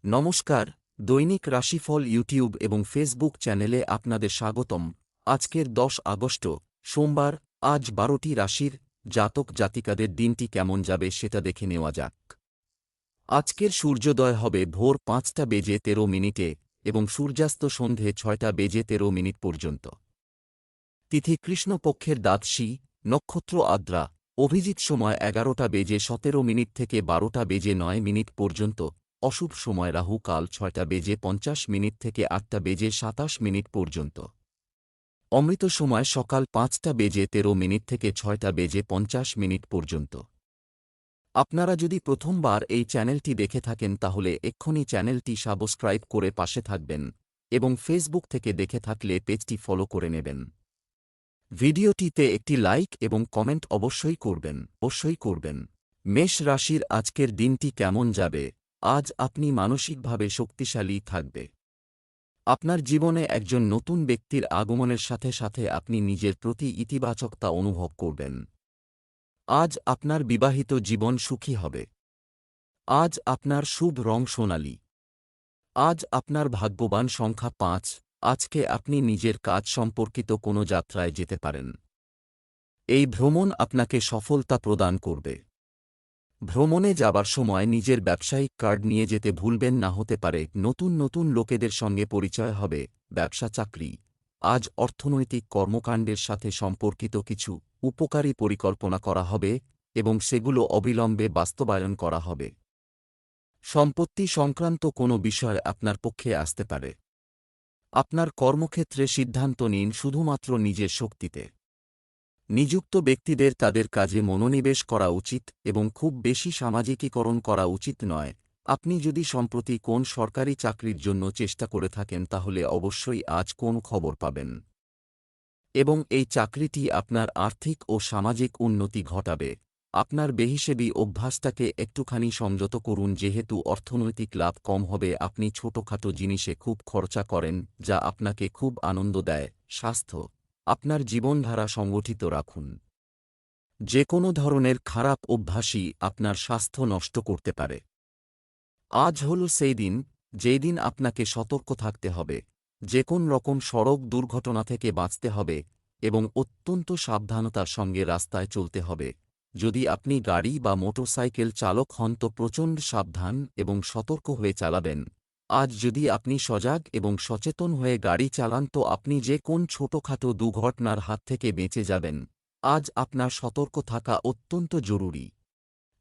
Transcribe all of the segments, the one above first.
নমস্কার, দৈনিক রাশিফল ইউটিউব এবং ফেসবুক চ্যানেলে আপনাদের স্বাগতম। আজকের 10 আগস্ট সোমবার। আজ 12টি রাশির জাতক জাতিকাদের দিনটি কেমন যাবে সেটা দেখে নেওয়া যাক। আজকের সূর্যোদয় হবে ভোর 5:13 এবং সূর্যাস্ত সন্ধে 6:13 পর্যন্ত। তিথি কৃষ্ণপক্ষের দ্বাদশী, নক্ষত্র আদ্রা, অভিজিৎ সময় 11:17 থেকে 12:09 পর্যন্ত। অশুভ সময় রাহু কাল 6:50 থেকে 8:27 পর্যন্ত। অমৃত সময় সকাল 5:13 থেকে 6:50 পর্যন্ত। আপনারা যদি প্রথমবার এই চ্যানেলটি দেখে থাকেন তাহলে এক্ষুনি চ্যানেলটি সাবস্ক্রাইব করে পাশে থাকবেন এবং ফেসবুক থেকে দেখে থাকলে পেজটি ফলো করে নেবেন। ভিডিওটিতে একটি লাইক এবং কমেন্ট অবশ্যই করবেন। মেষ রাশির আজকের দিনটি কেমন যাবে? আজ আপনি মানসিকভাবে শক্তিশালী থাকবে। আপনার জীবনে একজন নতুন ব্যক্তির আগমনের সাথে সাথে আপনি নিজের প্রতি ইতিবাচকতা অনুভব করবেন। আজ আপনার বিবাহিত জীবন সুখী হবে। আজ আপনার শুভ রং সোনালী। আজ আপনার ভাগ্যবান সংখ্যা 5। আজকে আপনি নিজের কাজ সম্পর্কিত কোনো যাত্রায় যেতে পারেন। এই ভ্রমণ আপনাকে সফলতা প্রদান করবে। ভ্রমণে যাবার সময় নিজের ব্যবসায়িক কার্ড নিয়ে যেতে ভুলবেন না, হতে পারে নতুন লোকেদের সঙ্গে পরিচয় হবে। ব্যবসা চাকরি, আজ অর্থনৈতিক কর্মকাণ্ডের সাথে সম্পর্কিত কিছু উপকারী পরিকল্পনা করা হবে এবং সেগুলো অবিলম্বে বাস্তবায়ন করা হবে। সম্পত্তি সংক্রান্ত কোনো বিষয় আপনার পক্ষে আসতে পারে। আপনার কর্মক্ষেত্রে সিদ্ধান্ত নিন শুধুমাত্র নিজের শক্তিতে। নিযুক্ত ব্যক্তিদের তাদের কাজে মনোনিবেশ করা উচিত এবং খুব বেশি সামাজিকীকরণ করা উচিত নয়। আপনি যদি সম্প্রতি কোন সরকারি চাকরির জন্য চেষ্টা করে থাকেন তাহলে অবশ্যই আজ কোন খবর পাবেন এবং এই চাকরিটি আপনার আর্থিক ও সামাজিক উন্নতি ঘটাবে। আপনার বেহিসেবি অভ্যাসটাকে একটুখানি সংযত করুন, যেহেতু অর্থনৈতিক লাভ কম হবে। আপনি ছোটখাটো জিনিসে খুব খরচা করেন যা আপনাকে খুব আনন্দ দেয়। স্বাস্থ্য, আপনার জীবনধারা সংগঠিত রাখুন। যে কোনো ধরনের খারাপ অভ্যাসই আপনার স্বাস্থ্য নষ্ট করতে পারে। আজ হল সেই দিন যেই দিন আপনাকে সতর্ক থাকতে হবে। যে কোন রকম সড়ক দুর্ঘটনা থেকে বাঁচতে হবে এবং অত্যন্ত সাবধানতার সঙ্গে রাস্তায় চলতে হবে। যদি আপনি গাড়ি বা মোটরসাইকেল চালক হন তো প্রচণ্ড সাবধান এবং সতর্ক হয়ে চালাবেন। আজ যদি আপনি সজাগ এবং সচেতন হয়ে গাড়ি চালান তো আপনি যে কোন ছোটখাটো দুর্ঘটনার হাত থেকে বেঁচে যাবেন। আজ আপনার সতর্ক থাকা অত্যন্ত জরুরি।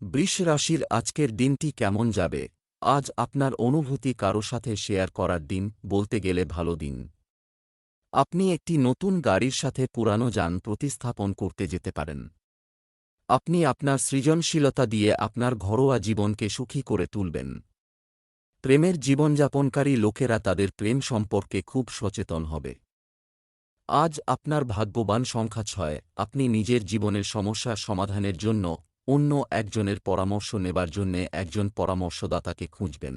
বৃষ রাশির আজকের দিনটি কেমন যাবে? আজ আপনার অনুভূতি কারো সাথে শেয়ার করার দিন, বলতে গেলে ভালো দিন। আপনি একটি নতুন গাড়ির সাথে পুরানো যান প্রতিস্থাপন করতে যেতে পারেন। আপনি আপনার সৃজনশীলতা দিয়ে আপনার ঘরোয়া জীবনকে সুখী করে তুলবেন। প্রেমের জীবনযাপনকারী লোকেরা তাদের প্রেম সম্পর্কে খুব সচেতন হবে। আজ আপনার ভাগ্যবান সংখ্যা 6। আপনি নিজের জীবনের সমস্যার সমাধানের জন্য অন্য একজনের পরামর্শ নেবার জন্যে একজন পরামর্শদাতাকে খুঁজবেন।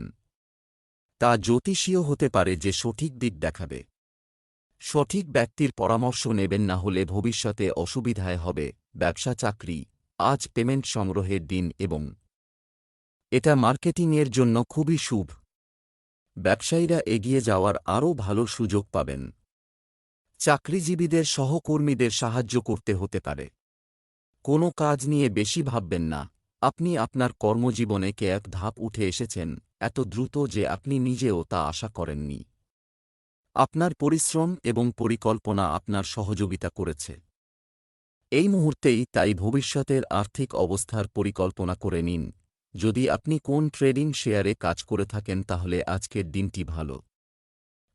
তা জ্যোতিষীয় হতে পারে যে সঠিক দিক দেখাবে। সঠিক ব্যক্তির পরামর্শ নেবেন, না হলে ভবিষ্যতে অসুবিধায় হবে। ব্যবসা চাকরি, আজ পেমেন্ট সংগ্রহের দিন এবং এটা মার্কেটিংয়ের জন্য খুবই শুভ। ব্যবসায়ীরা এগিয়ে যাওয়ার আরও ভালো সুযোগ পাবেন। চাকরিজীবীদের সহকর্মীদের সাহায্য করতে হতে পারে। কোনো কাজ নিয়ে বেশি ভাববেন না। আপনি আপনার কর্মজীবনে এক ধাপ উঠে এসেছেন, এত দ্রুত যে আপনি নিজেও তা আশা করেননি। আপনার পরিশ্রম এবং পরিকল্পনা আপনার সহযোগিতা করেছে এই মুহূর্তেই, তাই ভবিষ্যতের আর্থিক অবস্থার পরিকল্পনা করে নিন। যদি আপনি কোন ট্রেডিং শেয়ারে কাজ করে থাকেন তাহলে আজকের দিনটি ভালো।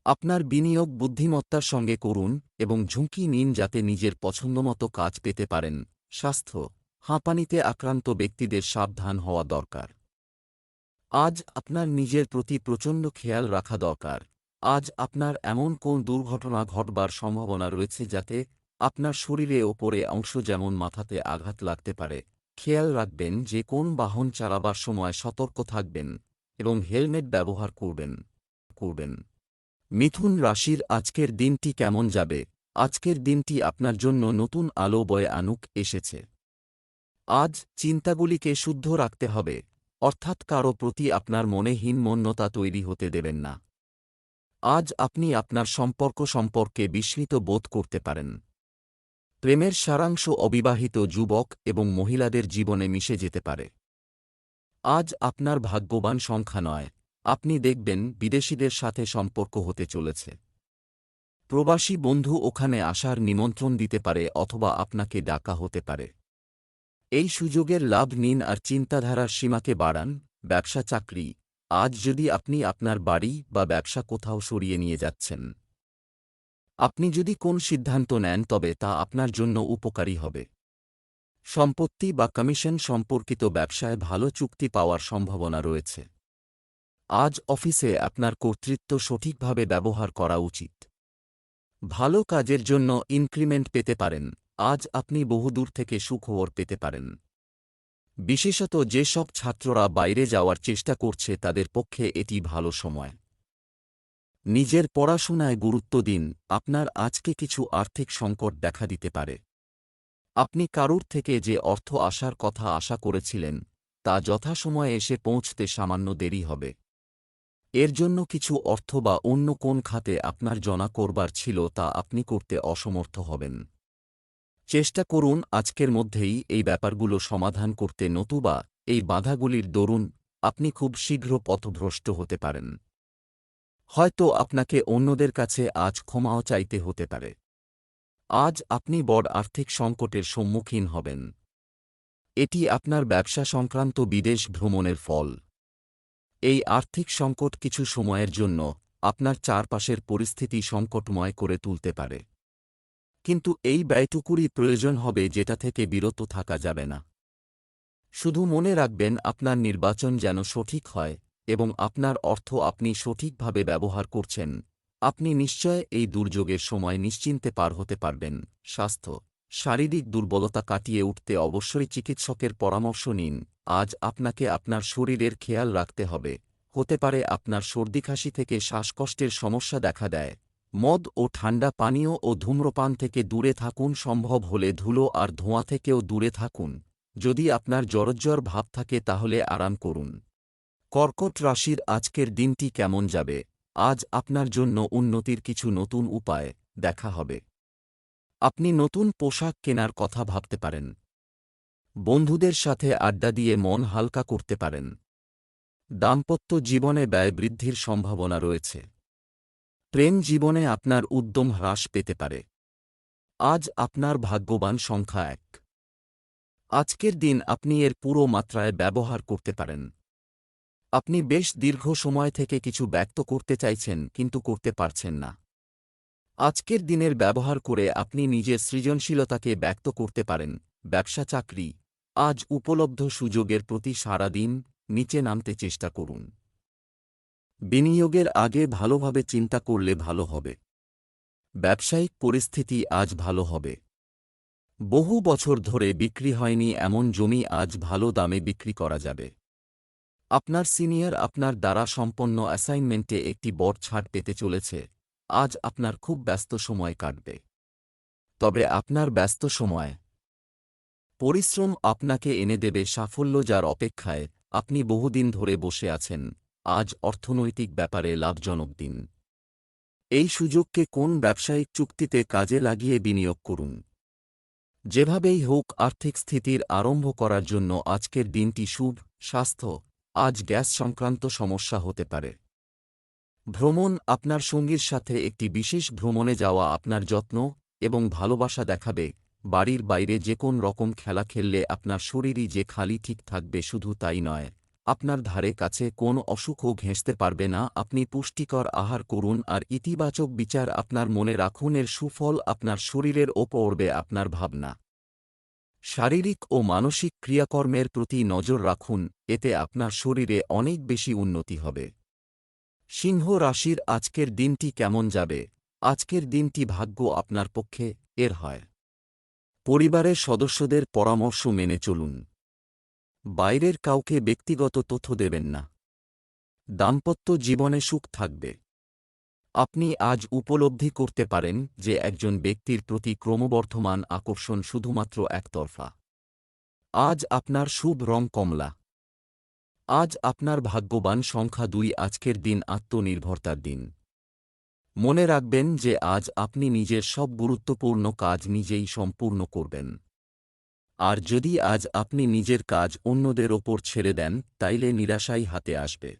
আপনার বিনিয়োগ বুদ্ধিমত্তার সঙ্গে করুন এবং ঝুঁকি নিন যাতে নিজের পছন্দমতো কাজ পেতে পারেন। স্বাস্থ্য, হাঁপানিতে আক্রান্ত ব্যক্তিদের সাবধান হওয়া দরকার। আজ আপনার নিজের প্রতি প্রচণ্ড খেয়াল রাখা দরকার। আজ আপনার এমন কোন দুর্ঘটনা ঘটবার সম্ভাবনা রয়েছে যাতে আপনার শরীরে ওপরে অংশ যেমন মাথাতে আঘাত লাগতে পারে। খেয়াল রাখবেন যে কোন বাহন চালাবার সময় সতর্ক থাকবেন এবং হেলমেট ব্যবহার করবেন। মিথুন রাশির আজকের দিনটি কেমন যাবে? আজকের দিনটি আপনার জন্য নতুন আলো বয়ে আনুক এসেছে। আজ চিন্তাগুলিকে শুদ্ধ রাখতে হবে। অর্থাৎ কারো প্রতি আপনার মনে হীনমন্যতা তৈরি হতে দেবেন না। আজ আপনি আপনার সম্পর্ক সম্পর্কে বিস্মিত বোধ করতে পারেন। প্রেমের সারাংশ অবিবাহিত যুবক এবং মহিলাদের জীবনে মিশে যেতে পারে। আজ আপনার ভাগ্যবান সংখ্যা নয়, আপনি দেখবেন বিদেশিদের সাথে সম্পর্ক হতে চলেছে। প্রবাসী বন্ধু ওখানে আসার নিমন্ত্রণ দিতে পারে অথবা আপনাকে ডাকা হতে পারে। এই সুযোগের লাভ নিন আর চিন্তাধারার সীমাকে বাড়ান। ব্যবসা চাকরি, আজ যদি আপনি আপনার বাড়ি বা ব্যবসা কোথাও সরিয়ে নিয়ে যাচ্ছেন, আপনি যদি কোন সিদ্ধান্ত নেন তবে তা আপনার জন্য উপকারী হবে। সম্পত্তি বা কমিশন সম্পর্কিত ব্যবসায় ভালো চুক্তি পাওয়ার সম্ভাবনা রয়েছে। আজ অফিসে আপনার কর্তৃত্ব সঠিকভাবে ব্যবহার করা উচিত। ভালো কাজের জন্য ইনক্রিমেন্ট পেতে পারেন। আজ আপনি বহুদূর থেকে সুখবর পেতে পারেন। বিশেষত যেসব ছাত্ররা বাইরে যাওয়ার চেষ্টা করছে তাদের পক্ষে এটি ভালো সময়। নিজের পড়াশোনায় গুরুত্ব দিন। আপনার আজকে কিছু আর্থিক সংকট দেখা দিতে পারে। আপনি কারুর থেকে যে অর্থ আসার কথা আশা করেছিলেন তা যথাসময়ে এসে পৌঁছতে সামান্য দেরি হবে। এর জন্য কিছু অর্থ বা অন্য কোন খাতে আপনার জমা করবার ছিল তা আপনি করতে অসমর্থ হবেন। চেষ্টা করুন আজকের মধ্যেই এই ব্যাপারগুলো সমাধান করতে, নতুবা এই বাধাগুলির দরুন আপনি খুব শীঘ্র পথভ্রষ্ট হতে পারেন। হয়তো আপনাকে অন্যদের কাছে আজ ক্ষমাও চাইতে হতে পারে। আজ আপনি বড় আর্থিক সংকটের সম্মুখীন হবেন। এটি আপনার ব্যবসা সংক্রান্ত বিদেশ ভ্রমণের ফল। এই আর্থিক সংকট কিছু সময়ের জন্য আপনার চারপাশের পরিস্থিতি সংকটময় করে তুলতে পারে, কিন্তু এই ব্যয়টুকুরই প্রয়োজন হবে যেটা থেকে বিরত থাকা যাবে না। শুধু মনে রাখবেন আপনার নির্বাচন যেন সঠিক হয় এবং আপনার অর্থ আপনি সঠিকভাবে ব্যবহার করছেন। আপনি নিশ্চয় এই দুর্যোগের সময় নিশ্চিন্তে পার হতে পারবেন। স্বাস্থ্য, শারীরিক দুর্বলতা কাটিয়ে উঠতে অবশ্যই চিকিৎসকের পরামর্শ নিন। আজ আপনাকে আপনার শরীরের খেয়াল রাখতে হবে। হতে পারে আপনার সর্দিকাশি থেকে শ্বাসকষ্টের সমস্যা দেখা দেয়। মদ ও ঠান্ডা পানীয় ও ধূম্রপান থেকে দূরে থাকুন। সম্ভব হলে ধুলো আর ধোঁয়া থেকেও দূরে থাকুন। যদি আপনার জ্বর ভাব থাকে তাহলে আরাম করুন। কর্কট রাশির আজকের দিনটি কেমন যাবে? আজ আপনার জন্য উন্নতির কিছু নতুন উপায় দেখা হবে। আপনি নতুন পোশাক কেনার কথা ভাবতে পারেন। বন্ধুদের সাথে আড্ডা দিয়ে মন হালকা করতে পারেন। দাম্পত্য জীবনে ব্যয় বৃদ্ধির সম্ভাবনা রয়েছে। প্রেম জীবনে আপনার উদ্যম হ্রাস পেতে পারে। আজ আপনার ভাগ্যবান সংখ্যা 1। আজকের দিন আপনি এর পুরো মাত্রায় ব্যবহার করতে পারেন। আপনি বেশ দীর্ঘ সময় থেকে কিছু ব্যক্ত করতে চাইছেন কিন্তু করতে পারছেন না। আজকের দিনের ব্যবহার করে আপনি নিজের সৃজনশীলতাকে ব্যক্ত করতে পারেন। ব্যবসা চাকরি, আজ উপলব্ধ সুযোগের প্রতি সারা দিন নিচে নামতে চেষ্টা করুন। বিনিয়োগের আগে ভালোভাবে চিন্তা করলে ভালো হবে। ব্যবসায়িক পরিস্থিতি আজ ভালো হবে। বহু বছর ধরে বিক্রি হয়নি এমন জমি আজ ভালো দামে বিক্রি করা যাবে। আপনার সিনিয়র আপনার দ্বারা সম্পন্ন অ্যাসাইনমেন্টে একটি বড় ছাড় পেতে চলেছে। আজ আপনার খুব ব্যস্ত সময় কাটবে। তবে আপনার ব্যস্ত সময় পরিশ্রম আপনাকে এনে দেবে সাফল্য, যার অপেক্ষায় আপনি বহুদিন ধরে বসে আছেন। আজ অর্থনৈতিক ব্যাপারে লাভজনক দিন। এই সুযোগকে কোন ব্যবসায়িক চুক্তিতে কাজে লাগিয়ে বিনিয়োগ করুন। যেভাবেই হোক আর্থিক স্থিতির আরম্ভ করার জন্য আজকের দিনটি শুভ। স্বাস্থ্য, আজ গ্যাস সংক্রান্ত সমস্যা হতে পারে। ভ্রমণ, আপনার সঙ্গীর সাথে একটি বিশেষ ভ্রমণে যাওয়া আপনার যত্ন এবং ভালোবাসা দেখাবে। বাড়ির বাইরে যে কোন রকম খেলা খেললে আপনার শরীরই যে খালি ঠিক থাকবে শুধু তাই নয়, আপনার ধারে কাছে কোন অসুখও ঘেঁষতে পারবে না। আপনি পুষ্টিকর আহার করুন আর ইতিবাচক বিচার আপনার মনে রাখুন। এর সুফল আপনার শরীরের ওপর পড়বে। আপনার ভাবনা, শারীরিক ও মানসিক ক্রিয়াকর্মের প্রতি নজর রাখুন, এতে আপনার শরীরে অনেক বেশি উন্নতি হবে। সিংহ রাশির আজকের দিনটি কেমন যাবে? আজকের দিনটি ভাগ্য আপনার পক্ষে এর হয়। পরিবারের সদস্যদের পরামর্শ মেনে চলুন। বাইরের কাউকে ব্যক্তিগত তথ্য দেবেন না। দাম্পত্য জীবনে সুখ থাকবে। আপনি আজ উপলব্ধি করতে পারেন যে একজন ব্যক্তির প্রতি ক্রমবর্ধমান আকর্ষণ শুধুমাত্র একতরফা। আজ আপনার শুভ রং কমলা। আজ আপনার ভাগ্যবান সংখ্যা 2। আজকের দিন আত্মনির্ভরতার দিন। মনে রাখবেন যে আজ আপনি নিজের সব গুরুত্বপূর্ণ কাজ নিজেই সম্পূর্ণ করবেন। আর যদি আজ আপনি নিজের কাজ অন্যদের ওপর ছেড়ে দেন, তাইলে নিরাশাই হাতে আসবে।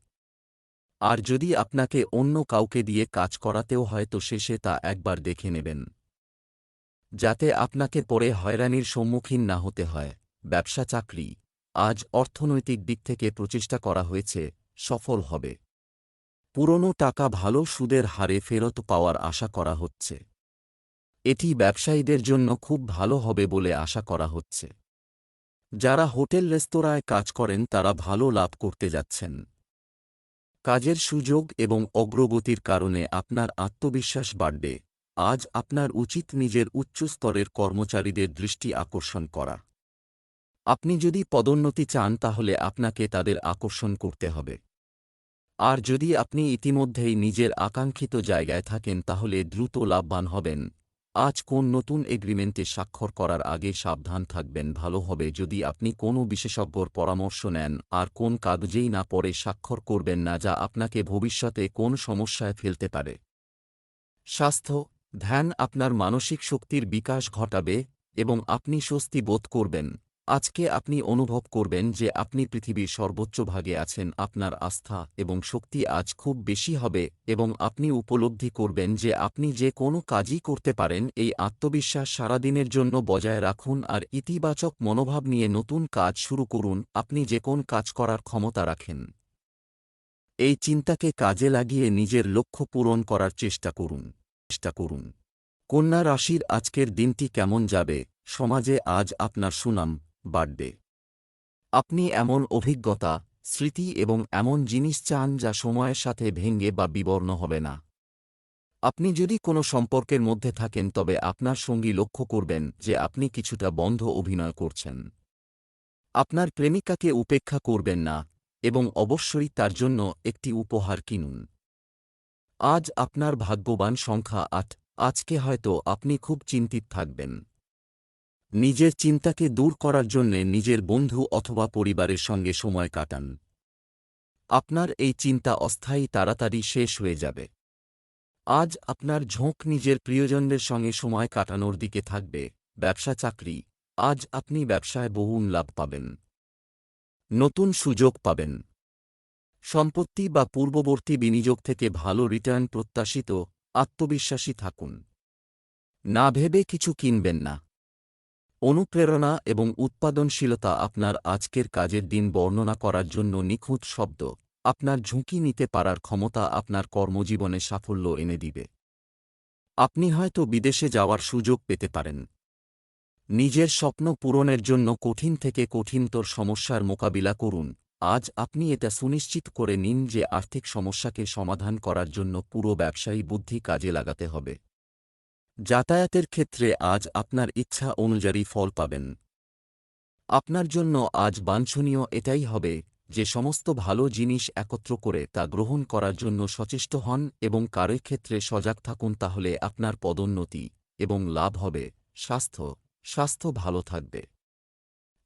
আর যদি আপনাকে অন্য কাউকে দিয়ে কাজ করাতেও হয় তো শেষে তা একবার দেখে নেবেন, যাতে আপনাকে পরে হয়রানির সম্মুখীন না হতে হয়। ব্যবসা চাকরি, আজ অর্থনৈতিক দিক থেকে প্রচেষ্টা করা হয়েছে, সফল হবে। পুরনো টাকা ভালো সুদের হারে ফেরত পাওয়ার আশা করা হচ্ছে। এটি ব্যবসায়ীদের জন্য খুব ভালো হবে বলে আশা করা হচ্ছে। যারা হোটেল রেস্তোরাঁয় কাজ করেন তারা ভালো লাভ করতে যাচ্ছেন। কাজের সুযোগ এবং অগ্রগতির কারণে আপনার আত্মবিশ্বাস বাড়বে। আজ আপনার উচিত নিজের উচ্চ স্তরের কর্মচারীদের দৃষ্টি আকর্ষণ করা। আপনি যদি পদোন্নতি চান তাহলে আপনাকে তাদের আকর্ষণ করতে হবে। আর যদি আপনি ইতিমধ্যেই নিজের আকাঙ্ক্ষিত জায়গায় থাকেন তাহলে দ্রুত লাভবান হবেন। আজ কোন নতুন এগ্রিমেন্টে স্বাক্ষর করার আগে সাবধান থাকবেন। ভালো হবে যদি আপনি কোনো বিশেষজ্ঞর পরামর্শ নেন আর কোন কাগজেই না পড়ে স্বাক্ষর করবেন না, যা আপনাকে ভবিষ্যতে কোন সমস্যায় ফেলতে পারে। স্বাস্থ্য, ধ্যান আপনার মানসিক শক্তির বিকাশ ঘটাবে এবং আপনি স্বস্তি বোধ করবেন। আজকে আপনি অনুভব করবেন যে আপনি পৃথিবীর সর্বোচ্চ ভাগে আছেন। আপনার আস্থা এবং শক্তি আজ খুব বেশি হবে এবং আপনি উপলব্ধি করবেন যে আপনি যে কোনো কাজই করতে পারেন। এই আত্মবিশ্বাস সারাদিনের জন্য বজায় রাখুন আর ইতিবাচক মনোভাব নিয়ে নতুন কাজ শুরু করুন। আপনি যে কোন কাজ করার ক্ষমতা রাখেন। এই চিন্তাকে কাজে লাগিয়ে নিজের লক্ষ্য পূরণ করার চেষ্টা করুন। কন্যা রাশির আজকের দিনটি কেমন যাবে? সমাজে আজ আপনার সুনাম বাড়বে। আপনি এমন অভিজ্ঞতা, স্মৃতি এবং এমন জিনিস চান যা সময়ের সাথে ভেঙে বা বিবর্ণ হবে না। আপনি যদি কোনো সম্পর্কের মধ্যে থাকেন তবে আপনার সঙ্গী লক্ষ্য করবেন যে আপনি কিছুটা বন্ধ অভিনয় করছেন। আপনার প্রেমিকাকে উপেক্ষা করবেন না এবং অবশ্যই তার জন্য একটি উপহার কিনুন। আজ আপনার ভাগ্যবান সংখ্যা 8। আজকে হয়তো আপনি খুব চিন্তিত থাকবেন। নিজের চিন্তাকে দূর করার জন্যে নিজের বন্ধু অথবা পরিবারের সঙ্গে সময় কাটান। আপনার এই চিন্তা অস্থায়ী তাড়াতাড়ি শেষ হয়ে যাবে। আজ আপনার ঝোঁক নিজের প্রিয়জনদের সঙ্গে সময় কাটানোর দিকে থাকবে। ব্যবসা চাকরি, আজ আপনি ব্যবসায় বহুল লাভ পাবেন। নতুন সুযোগ পাবেন। সম্পত্তি বা পূর্ববর্তী বিনিয়োগ থেকে ভালো রিটার্ন প্রত্যাশিত। আত্মবিশ্বাসী থাকুন। না ভেবে কিছু কিনবেন না। অনুপ্রেরণা এবং উৎপাদনশীলতা আপনার আজকের কাজের দিন বর্ণনা করার জন্য নিখুঁত শব্দ। আপনার ঝুঁকি নিতে পারার ক্ষমতা আপনার কর্মজীবনে সাফল্য এনে দিবে। আপনি হয়তো বিদেশে যাওয়ার সুযোগ পেতে পারেন। নিজের স্বপ্ন পূরণের জন্য কঠিন থেকে কঠিনতর সমস্যার মোকাবিলা করুন। আজ আপনি এটা সুনিশ্চিত করে নিন যে আর্থিক সমস্যাকে সমাধান করার জন্য পুরো ব্যবসায়ী বুদ্ধি কাজে লাগাতে হবে। যাতায়াতের ক্ষেত্রে আজ আপনার ইচ্ছা অনুযায়ী ফল পাবেন। আপনার জন্য আজ বাঞ্ছনীয় এটাই হবে যে সমস্ত ভালো জিনিস একত্র করে তা গ্রহণ করার জন্য সচেষ্ট হন এবং কারোর ক্ষেত্রে সজাগ থাকুন, তাহলে আপনার পদোন্নতি এবং লাভ হবে। স্বাস্থ্য ভালো থাকবে।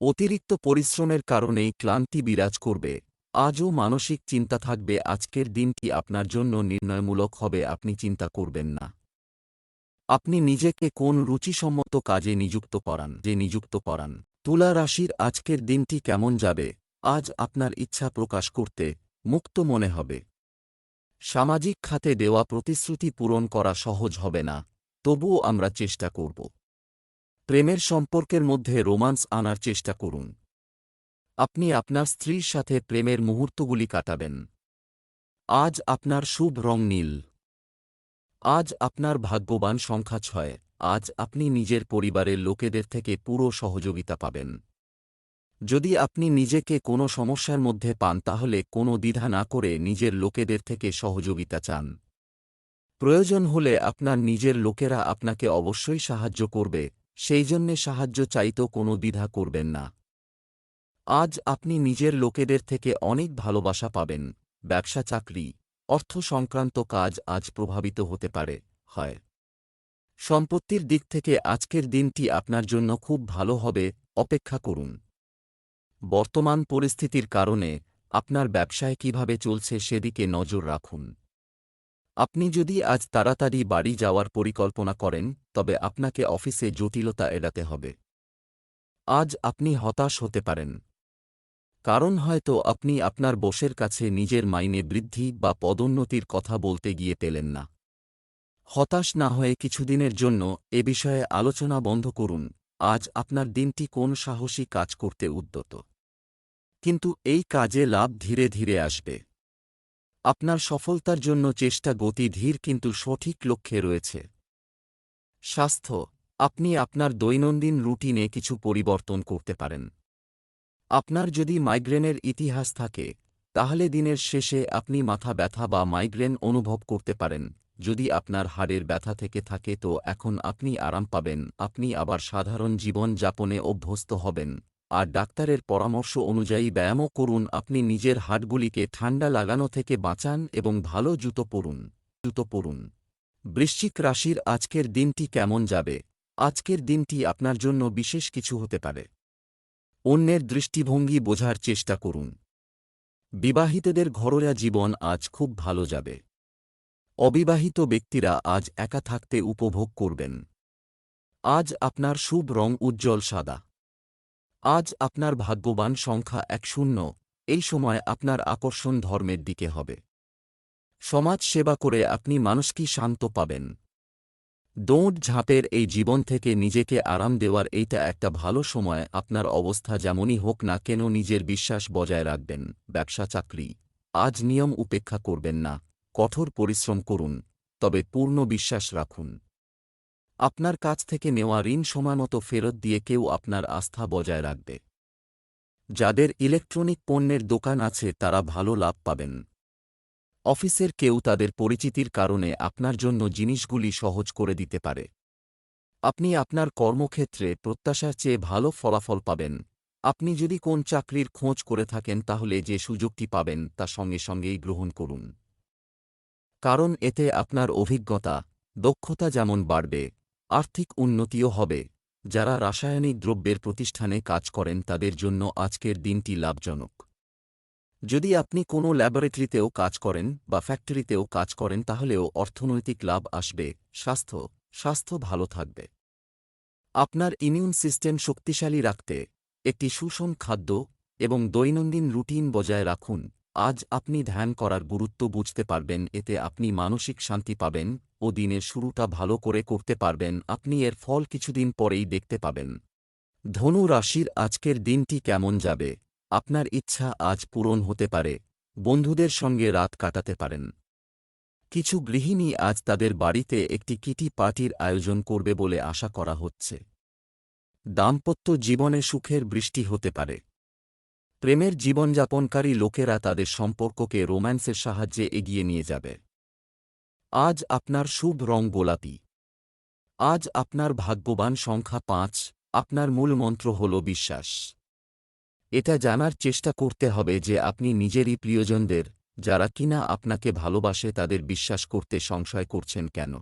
অতিরিক্ত পরিশ্রমের কারণেই ক্লান্তি বিরাজ করবে। আজও মানসিক চিন্তা থাকবে। আজকের দিনটি আপনার জন্য নির্ণয়মূলক হবে। আপনি চিন্তা করবেন না আপনি নিজেকে কোন রুচিসম্মত কাজে নিযুক্ত করান। তুলা রাশির আজকের দিনটি কেমন যাবে? আজ আপনার ইচ্ছা প্রকাশ করতে মুক্ত মনে হবে। সামাজিক খাতে দেওয়া প্রতিশ্রুতি পূরণ করা সহজ হবে না, তবুও আমরা চেষ্টা করব। প্রেমের সম্পর্কের মধ্যে রোমান্স আনার চেষ্টা করুন। আপনি আপনার স্ত্রীর সাথে প্রেমের মুহূর্তগুলি কাটাবেন। আজ আপনার শুভ রং নীল। আজ আপনার ভাগ্যবান সংখ্যা 6। আজ আপনি নিজের পরিবারের লোকেদের থেকে পুরো সহযোগিতা পাবেন। যদি আপনি নিজেকে কোনো সমস্যার মধ্যে পান তাহলে কোনো দ্বিধা না করে নিজের লোকেদের থেকে সহযোগিতা চান। প্রয়োজন হলে আপনার নিজের লোকেরা আপনাকে অবশ্যই সাহায্য করবে, সেই জন্যে সাহায্য চাইতেও কোনো দ্বিধা করবেন না। আজ আপনি নিজের লোকেদের থেকে অনেক ভালোবাসা পাবেন। ব্যবসা চাকরি, অর্থ সংক্রান্ত কাজ আজ প্রভাবিত হতে পারে। সম্পত্তির দিক থেকে আজকের দিনটি আপনার জন্য খুব ভালো হবে। অপেক্ষা করুন। বর্তমান পরিস্থিতির কারণে আপনার ব্যবসায় কিভাবে চলছে সেদিকে নজর রাখুন। আপনি যদি আজ তাড়াতাড়ি বাড়ি যাওয়ার পরিকল্পনা করেন, তবে আপনাকে অফিসে জটিলতা এড়াতে হবে। আজ আপনি হতাশ হতে পারেন, কারণ হয়তো আপনি আপনার বসের কাছে নিজের মাইনে বৃদ্ধি বা পদোন্নতির কথা বলতে গিয়ে পেলেন না। হতাশ না হয়ে কিছুদিনের জন্য এ বিষয়ে আলোচনা বন্ধ করুন। আজ আপনার দিনটি কোন সাহসী কাজ করতে উদ্যত, কিন্তু এই কাজে লাভ ধীরে ধীরে আসবে। আপনার সফলতার জন্য চেষ্টা গতি ধীর কিন্তু সঠিক লক্ষ্যে রয়েছে। স্বাস্থ্য, আপনি আপনার দৈনন্দিন রুটিনে কিছু পরিবর্তন করতে পারেন। আপনার যদি মাইগ্রেনের ইতিহাস থাকে, তাহলে দিনের শেষে আপনি মাথা ব্যথা বা মাইগ্রেন অনুভব করতে পারেন। যদি আপনার হাড়ের ব্যথা থেকে থাকে তো এখন আপনি আরাম পাবেন, আপনি আবার সাধারণ জীবন যাপনে অভ্যস্ত হবেন। আর ডাক্তারের পরামর্শ অনুযায়ী ব্যায়ামও করুন। আপনি নিজের হাড়গুলিকে ঠান্ডা লাগানো থেকে বাঁচান এবং ভালো জুতো পরুন। বৃশ্চিক রাশির আজকের দিনটি কেমন যাবে? আজকের দিনটি আপনার জন্য বিশেষ কিছু হতে পারে। অন্যের দৃষ্টিভঙ্গি বোঝার চেষ্টা করুন। বিবাহিতদের ঘরোয়া জীবন আজ খুব ভালো যাবে। অবিবাহিত ব্যক্তিরা আজ একা থাকতে উপভোগ করবেন। আজ আপনার শুভ রং উজ্জ্বল সাদা। আজ আপনার ভাগ্যবান সংখ্যা 10। এই সময় আপনার আকর্ষণ ধর্মের দিকে হবে। সমাজ সেবা করে আপনি মানসিক শান্ত পাবেন। দৌড়-ঝাঁপের এই জীবন থেকে নিজেকে আরাম দেওয়ার এইটা একটা ভালো সময়। আপনার অবস্থা যেমনই হোক না কেন নিজের বিশ্বাস বজায় রাখবেন। ব্যবসা চাকরি, আজ নিয়ম উপেক্ষা করবেন না, কঠোর পরিশ্রম করুন, তবে পূর্ণ বিশ্বাস রাখুন। আপনার কাছ থেকে নেওয়া ঋণ সময়মতো ফেরত দিয়ে কেউ আপনার আস্থা বজায় রাখবে। যাদের ইলেকট্রনিক পণ্যের দোকান আছে তারা ভালো লাভ পাবেন। অফিসের কেউ তাদের পরিচিতির কারণে আপনার জন্য জিনিসগুলি সহজ করে দিতে পারে। আপনি আপনার কর্মক্ষেত্রে প্রত্যাশার চেয়ে ভালো ফলাফল পাবেন। আপনি যদি কোন চাকরির খোঁজ করে থাকেন তাহলে যে সুযোগটি পাবেন তা সঙ্গে সঙ্গেই গ্রহণ করুন, কারণ এতে আপনার অভিজ্ঞতা, দক্ষতা যেমন বাড়বে, আর্থিক উন্নতিও হবে। যারা রাসায়নিক দ্রব্যের প্রতিষ্ঠানে কাজ করেন তাদের জন্য আজকের দিনটি লাভজনক। যদি আপনি কোনো ল্যাবরেটরিতেও কাজ করেন বা ফ্যাক্টরিতেও কাজ করেন তাহলেও অর্থনৈতিক লাভ আসবে। স্বাস্থ্য ভালো থাকবে। আপনার ইমিউন সিস্টেম শক্তিশালী রাখতে একটি সুষম খাদ্য এবং দৈনন্দিন রুটিন বজায় রাখুন। আজ আপনি ধ্যান করার গুরুত্ব বুঝতে পারবেন, এতে আপনি মানসিক শান্তি পাবেন ও দিনের শুরুটা ভালো করে করতে পারবেন। আপনি এর ফল কিছুদিন পরেই দেখতে পাবেন। ধনু রাশির আজকের দিনটি কেমন যাবে? আপনার ইচ্ছা আজ পূরণ হতে পারে। বন্ধুদের সঙ্গে রাত কাটাতে পারেন। কিছু গৃহিণী আজ তাদের বাড়িতে একটি কিটি পার্টির আয়োজন করবে বলে আশা করা হচ্ছে। দাম্পত্য জীবনে সুখের বৃষ্টি হতে পারে। প্রেমের জীবনযাপনকারী লোকেরা তাদের সম্পর্ককে রোম্যান্সের সাহায্যে এগিয়ে নিয়ে যাবে। আজ আপনার শুভ রং গোলাপি। আজ আপনার ভাগ্যবান সংখ্যা 5। আপনার মূল মন্ত্র হল বিশ্বাস। এটা জানার চেষ্টা করতে হবে যে আপনি নিজেরই প্রিয়জনদের, যারা কিনা আপনাকে ভালোবাসে, তাদের বিশ্বাস করতে সংশয় করছেন কেন?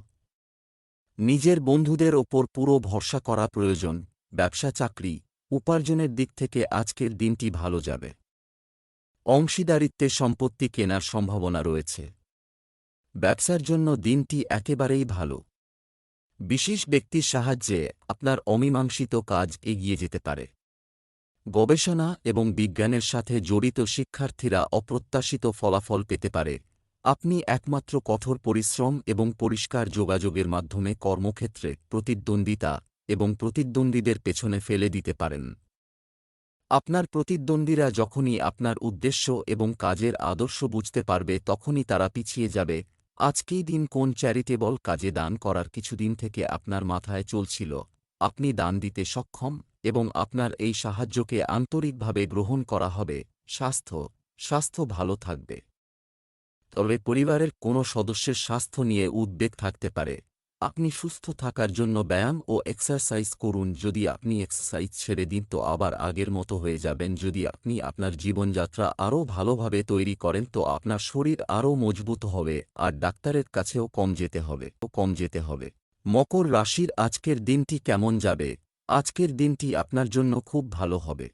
নিজের বন্ধুদের ওপর পুরো ভরসা করা প্রয়োজন। ব্যবসা চাকরি, উপার্জনের দিক থেকে আজকের দিনটি ভালো যাবে। অংশীদারিত্বে সম্পত্তি কেনার সম্ভাবনা রয়েছে। ব্যবসার জন্য দিনটি একেবারেই ভালো। বিশেষ ব্যক্তির সাহায্যে আপনার অমীমাংসিত কাজ এগিয়ে যেতে পারে। গবেষণা এবং বিজ্ঞানের সাথে জড়িত শিক্ষার্থীরা অপ্রত্যাশিত ফলাফল পেতে পারে। আপনি একমাত্র কঠোর পরিশ্রম এবং পরিষ্কার যোগাযোগের মাধ্যমে কর্মক্ষেত্রে প্রতিদ্বন্দ্বিতা এবং প্রতিদ্বন্দ্বীদের পেছনে ফেলে দিতে পারেন। আপনার প্রতিদ্বন্দ্বীরা যখনই আপনার উদ্দেশ্য এবং কাজের আদর্শ বুঝতে পারবে তখনই তারা পিছিয়ে যাবে। আজকেই দিন কোন চ্যারিটেবল কাজে দান করার কিছুদিন থেকে আপনার মাথায় চলছিল। আপনি দান দিতে সক্ষম এবং আপনার এই সাহায্যকে আন্তরিকভাবে গ্রহণ করা হবে। স্বাস্থ্য ভালো থাকবে, তবে পরিবারের কোনো সদস্যের স্বাস্থ্য নিয়ে উদ্বেগ থাকতে পারে। আপনি সুস্থ থাকার জন্য ব্যায়াম ও এক্সারসাইজ করুন। যদি আপনি এক্সারসাইজ ছেড়ে দিন তো আবার আগের মতো হয়ে যাবেন। যদি আপনি আপনার জীবনযাত্রা আরও ভালোভাবে তৈরি করেন তো আপনার শরীর আরও মজবুত হবে আর ডাক্তারের কাছেও কম যেতে হবে। মকর রাশির আজকের দিনটি কেমন যাবে? আজকের দিনটি আপনার জন্য খুব ভালো হবে।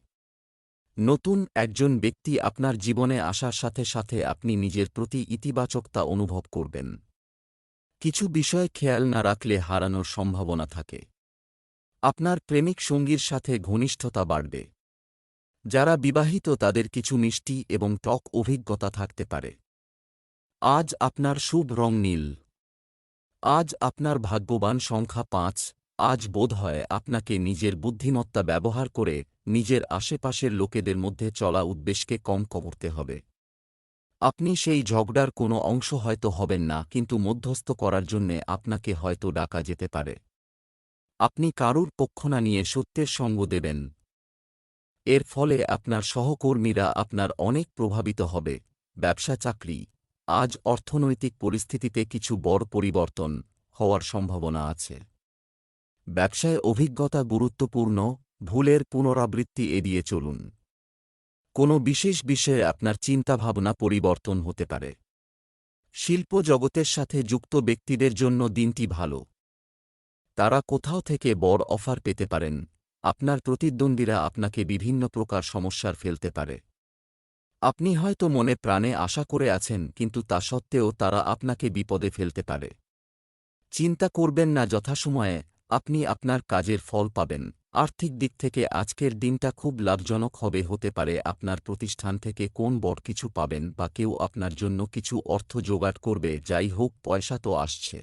নতুন একজন ব্যক্তি আপনার জীবনে আসার সাথে সাথে আপনি নিজের প্রতি ইতিবাচকতা অনুভব করবেন। কিছু বিষয় খেয়াল না রাখলে হারানোর সম্ভাবনা থাকে। আপনার প্রেমিক সঙ্গীর সাথে ঘনিষ্ঠতা বাড়বে। যারা বিবাহিত তাদের কিছু মিষ্টি এবং টক অভিজ্ঞতা থাকতে পারে। আজ আপনার শুভ রং নীল। আজ আপনার ভাগ্যবান সংখ্যা ৫। আজ বোধহয় আপনাকে নিজের বুদ্ধিমত্তা ব্যবহার করে নিজের আশেপাশের লোকেদের মধ্যে চলা উদ্বেগকে কম করতে হবে। আপনি সেই ঝগড়ার কোনো অংশ হয়তো হবেন না, কিন্তু মধ্যস্থ করার জন্যে আপনাকে হয়তো ডাকা যেতে পারে। আপনি কারুর পক্ষ না নিয়ে সত্যের সঙ্গ দেবেন। এর ফলে আপনার সহকর্মীরা আপনার অনেক প্রভাবিত হবে। ব্যবসা চাকরি। আজ অর্থনৈতিক পরিস্থিতিতে কিছু বড় পরিবর্তন হওয়ার সম্ভাবনা আছে। ব্যবসায় অভিজ্ঞতা গুরুত্বপূর্ণ, ভুলের পুনরাবৃত্তি এড়িয়ে চলুন। কোনো বিশেষ বিষয়ে আপনার চিন্তাভাবনা পরিবর্তন হতে পারে। শিল্প জগতের সাথে যুক্ত ব্যক্তিদের জন্য দিনটি ভালো। তারা কোথাও থেকে বড় অফার পেতে পারেন। আপনার প্রতিদ্বন্দ্বীরা আপনাকে বিভিন্ন প্রকার সমস্যার ফেলতে পারে। আপনি হয়তো মনে প্রাণে আশা করে আছেন, কিন্তু তা সত্ত্বেও তারা আপনাকে বিপদে ফেলতে পারে। চিন্তা করবেন না, যথাসময়ে আপনি আপনার কাজের ফল পাবেন। আর্থিক দিক থেকে আজকের দিনটা খুব লাভজনক হতে পারে আপনার প্রতিষ্ঠান থেকে কোন বড় কিছু পাবেন বা কেউ আপনার জন্য কিছু অর্থ জোগাড় করবে। যাই হোক, পয়সা তো আসছে।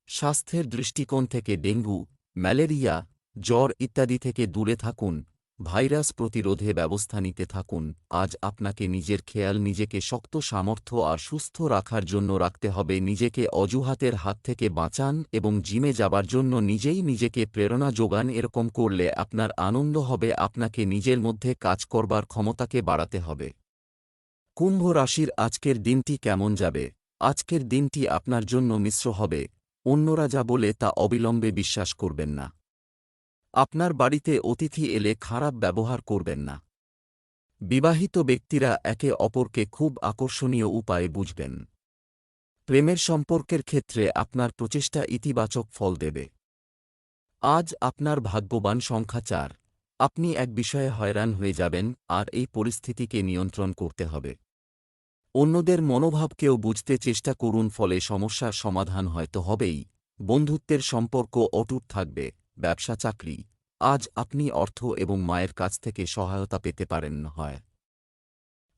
স্বাস্থ্যের দৃষ্টিকোণ থেকে ডেঙ্গু, ম্যালেরিয়া, জ্বর ইত্যাদি থেকে দূরে থাকুন। ভাইরাস প্রতিরোধে ব্যবস্থা নিতে থাকুন। আজ আপনাকে নিজের খেয়াল নিজেকে শক্ত, সামর্থ্য আর সুস্থ রাখার জন্য রাখতে হবে। নিজেকে অজুহাতের হাত থেকে বাঁচান এবং জিমে যাবার জন্য নিজেই নিজেকে প্রেরণা যোগান। এরকম করলে আপনার আনন্দ হবে। আপনাকে নিজের মধ্যে কাজ করবার ক্ষমতাকে বাড়াতে হবে। কুম্ভ রাশির আজকের দিনটি কেমন যাবে? আজকের দিনটি আপনার জন্য মিশ্র হবে। অন্যরা যা বলে তা অবিলম্বে বিশ্বাস করবেন না। আপনার বাড়িতে অতিথি এলে খারাপ ব্যবহার করবেন না। বিবাহিত ব্যক্তিরা একে অপরকে খুব আকর্ষণীয় উপায়ে বুঝবেন। প্রেমের সম্পর্কের ক্ষেত্রে আপনার প্রচেষ্টা ইতিবাচক ফল দেবে। আজ আপনার ভাগ্যবান সংখ্যা ৪। আপনি এক বিষয়ে হয়রান হয়ে যাবেন, আর এই পরিস্থিতিকে নিয়ন্ত্রণ করতে হবে। অন্যদের মনোভাবকেও বুঝতে চেষ্টা করুন, ফলে সমস্যার সমাধান হয়তো হবেই। বন্ধুত্বের সম্পর্ক অটুট থাকবে। ব্যবসা চাকরি। আজ আপনি অর্থ এবং মায়ের কাছ থেকে সহায়তা পেতে পারেন। হয়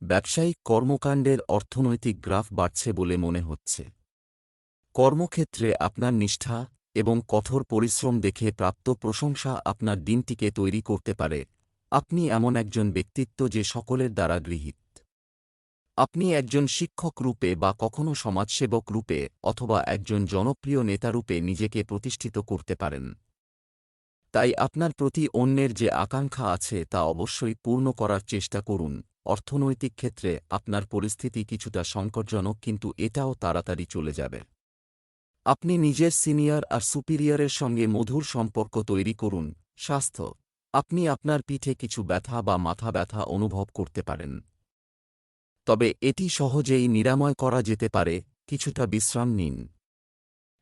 ব্যবসায়িক কর্মকাণ্ডের অর্থনৈতিক গ্রাফ বাড়ছে বলে মনে হচ্ছে। কর্মক্ষেত্রে আপনার নিষ্ঠা এবং কঠোর পরিশ্রম দেখে প্রাপ্ত প্রশংসা আপনার দিনটিকে তৈরি করতে পারে। আপনি এমন একজন ব্যক্তিত্ব যে সকলের দ্বারা গৃহীত। আপনি একজন শিক্ষক রূপে বা কখনো সমাজসেবক রূপে অথবা একজন জনপ্রিয় নেতা রূপে নিজেকে প্রতিষ্ঠিত করতে পারেন। তাই আপনার প্রতি অন্যের যে আকাঙ্ক্ষা আছে তা অবশ্যই পূর্ণ করার চেষ্টা করুন। অর্থনৈতিক ক্ষেত্রে আপনার পরিস্থিতি কিছুটা সংকটজনক, কিন্তু এটাও তাড়াতাড়ি চলে যাবে। আপনি নিজের সিনিয়র আর সুপিরিয়রের সঙ্গে মধুর সম্পর্ক তৈরি করুন। স্বাস্থ্য। আপনি আপনার পিঠে কিছু ব্যথা বা মাথা ব্যথা অনুভব করতে পারেন, তবে এটি সহজেই নিরাময় করা যেতে পারে। কিছুটা বিশ্রাম নিন।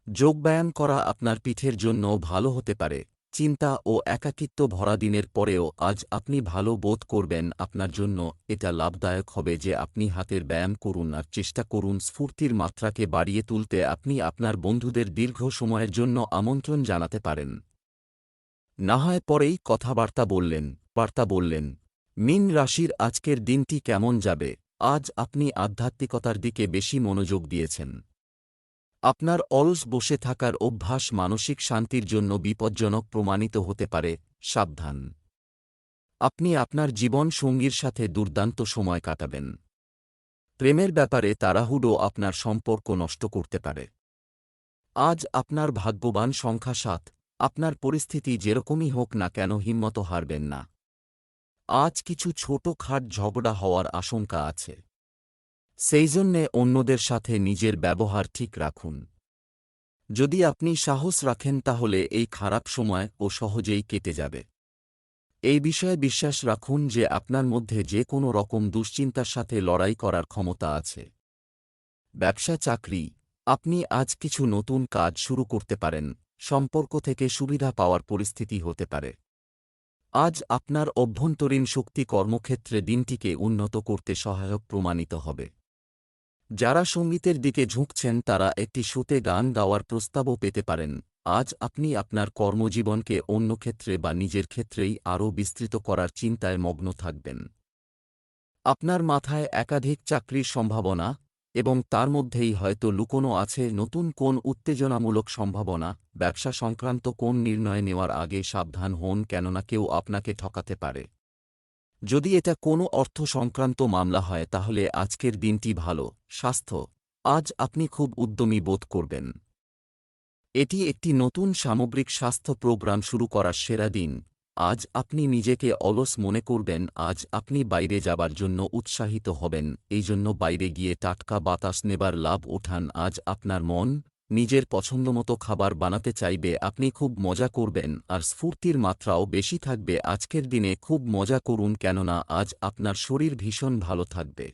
যোগব্যায়াম করা আপনার পিঠের জন্য ভালো হতে পারে। চিন্তা ও একাকিত্ব ভরা দিনের পরেও আজ আপনি ভালো বোধ করবেন। আপনার জন্য এটা লাভদায়ক হবে যে আপনি হাতের ব্যায়াম করুন আর চেষ্টা করুন স্ফূর্তির মাত্রাকে বাড়িয়ে তুলতে। আপনি আপনার বন্ধুদের দীর্ঘ সময়ের জন্য আমন্ত্রণ জানাতে পারেন। না হয় পরেই কথাবার্তা বললেন। মীন রাশির আজকের দিনটি কেমন যাবে? আজ আপনি আধ্যাত্মিকতার দিকে বেশি মনোযোগ দিয়েছেন। আপনার অলস বসে থাকার অভ্যাস মানসিক শান্তির জন্য বিপজ্জনক প্রমাণিত হতে পারে। সাবধান। আপনি আপনার জীবন সঙ্গীর সাথে দুর্দান্ত সময় কাটাবেন। প্রেমের ব্যাপারে তাড়াহুড়ো আপনার সম্পর্ক নষ্ট করতে পারে। আজ আপনার ভাগ্যবান সংখ্যা ৭। আপনার পরিস্থিতি যেরকমই হোক না কেন হিম্মত হারবেন না। আজ কিছু ছোটখাট ঝগড়া হওয়ার আশঙ্কা আছে। সেই জন্যে অন্যদের সাথে নিজের ব্যবহার ঠিক রাখুন। যদি আপনি সাহস রাখেন তাহলে এই খারাপ সময় সহজেই কেটে যাবে। এই বিষয়ে বিশ্বাস রাখুন যে আপনার মধ্যে যে কোনো রকম দুশ্চিন্তার সাথে লড়াই করার ক্ষমতা আছে। ব্যবসা চাকরি। আপনি আজ কিছু নতুন কাজ শুরু করতে পারেন। সম্পর্ক থেকে সুবিধা পাওয়ার পরিস্থিতি হতে পারে। আজ আপনার অভ্যন্তরীণ শক্তি কর্মক্ষেত্রে দিনটিকে উন্নত করতে সহায়ক প্রমাণিত হবে। যারা সঙ্গীতের দিকে ঝুঁকছেন তারা একটি শোতে গান গাওয়ার প্রস্তাবও পেতে পারেন। আজ আপনি আপনার কর্মজীবনকে অন্য ক্ষেত্রে বা নিজের ক্ষেত্রেই আরও বিস্তৃত করার চিন্তায় মগ্ন থাকবেন। আপনার মাথায় একাধিক চাকরির সম্ভাবনা, এবং তার মধ্যেই হয়তো লুকোনো আছে নতুন কোন উত্তেজনামূলক সম্ভাবনা। ব্যবসা সংক্রান্ত কোন নির্ণয় নেওয়ার আগে সাবধান হন, কেননা কেউ আপনাকে ঠকাতে পারে। যদি এটা কোনো অর্থ সংক্রান্ত মামলা হয় তাহলে আজকের দিনটি ভালো। স্বাস্থ্য, আজ আপনি খুব উদ্যমী বোধ করবেন। এটি একটি নতুন সামগ্রিক স্বাস্থ্য প্রোগ্রাম শুরু করার সেরা দিন। আজ আপনি নিজেকে অলস মনে করবেন। আজ আপনি বাইরে যাবার জন্য উৎসাহিত হবেন, এই জন্য বাইরে গিয়ে টাটকা বাতাস নেবার লাভ ওঠান। আজ আপনার মন নিজের পছন্দমতো খাবার বানাতে চাইবে, আপনি খুব মজা করবেন আর স্ফূর্তির মাত্রাও বেশি থাকবে। আজকের দিনে খুব মজা করুন, কেননা আজ আপনার শরীর ভীষণ ভালো থাকবে।